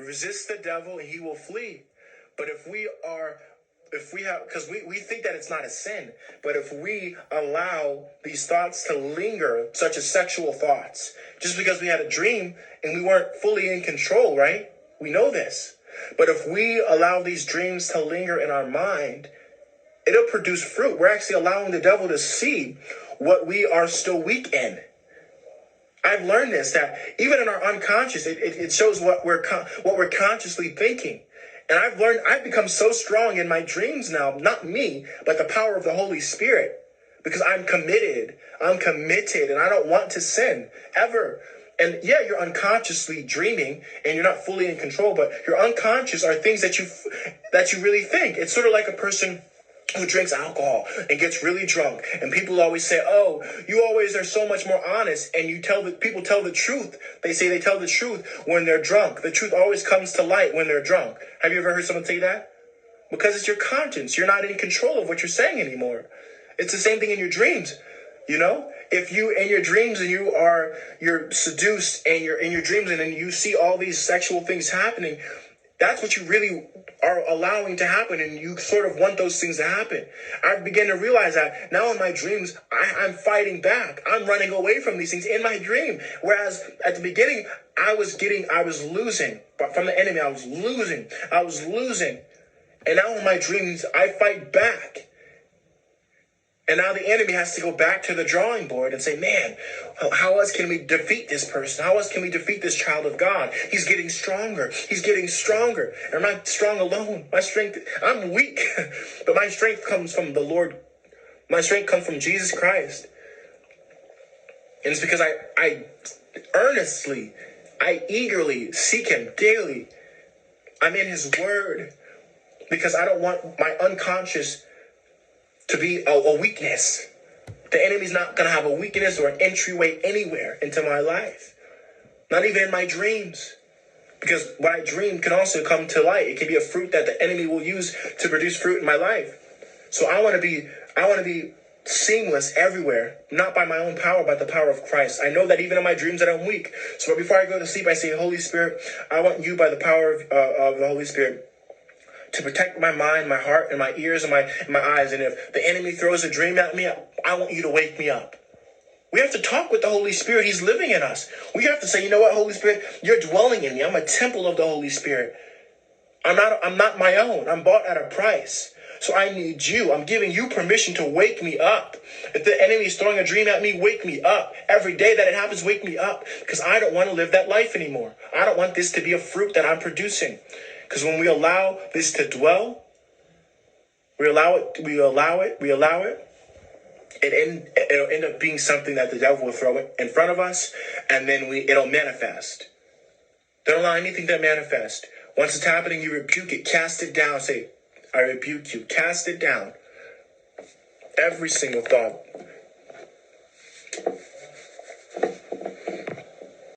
Resist the devil and he will flee. But if we have, because we think that it's not a sin, but if we allow these thoughts to linger, such as sexual thoughts, just because we had a dream and we weren't fully in control, right? We know this. But if we allow these dreams to linger in our mind, it'll produce fruit. We're actually allowing the devil to see what we are still weak in. I've learned this, that even in our unconscious, it shows what we're consciously thinking. And I've become so strong in my dreams now, not me, but the power of the Holy Spirit, because I'm committed, and I don't want to sin ever. And yeah, you're unconsciously dreaming and you're not fully in control, but your unconscious are things that you really think. It's sort of like a person who drinks alcohol and gets really drunk, and people always say, "Oh, you always are so much more honest," and people tell the truth. They say they tell the truth when they're drunk. The truth always comes to light when they're drunk. Have you ever heard someone say that? Because it's your conscience. You're not in control of what you're saying anymore. It's the same thing in your dreams. You know, if you in your dreams and you're seduced and you're in your dreams and then you see all these sexual things happening, that's what you really are allowing to happen, and you sort of want those things to happen. I begin to realize that now in my dreams, I'm fighting back. I'm running away from these things in my dream. Whereas at the beginning, I was losing. But from the enemy, I was losing. And now in my dreams, I fight back. And now the enemy has to go back to the drawing board and say, man, how else can we defeat this person? How else can we defeat this child of God? He's getting stronger. And I'm not strong alone. I'm weak, but my strength comes from the Lord. My strength comes from Jesus Christ. And it's because I eagerly seek him daily. I'm in his word because I don't want my unconscious to be a weakness. The enemy's not going to have a weakness or an entryway anywhere into my life. Not even in my dreams. Because what I dream can also come to light. It can be a fruit that the enemy will use to produce fruit in my life. So I want to be seamless everywhere, not by my own power, but the power of Christ. I know that even in my dreams that I'm weak. So before I go to sleep, I say, Holy Spirit, I want you by the power of the Holy Spirit to protect my mind, my heart, and my ears, and my eyes. And if the enemy throws a dream at me, I want you to wake me up. We have to talk with the Holy Spirit. He's living in us. We have to say, you know what, Holy Spirit, you're dwelling in me. I'm a temple of the Holy Spirit. I'm not my own. I'm bought at a price. So I need you. I'm giving you permission to wake me up. If the enemy is throwing a dream at me, wake me up. Every day that it happens, wake me up. Because I don't want to live that life anymore. I don't want this to be a fruit that I'm producing. Because when we allow this to dwell, it'll end up being something that the devil will throw in front of us, and then it'll manifest. Don't allow anything to manifest. Once it's happening, you rebuke it, cast it down, say, I rebuke you, cast it down. Every single thought.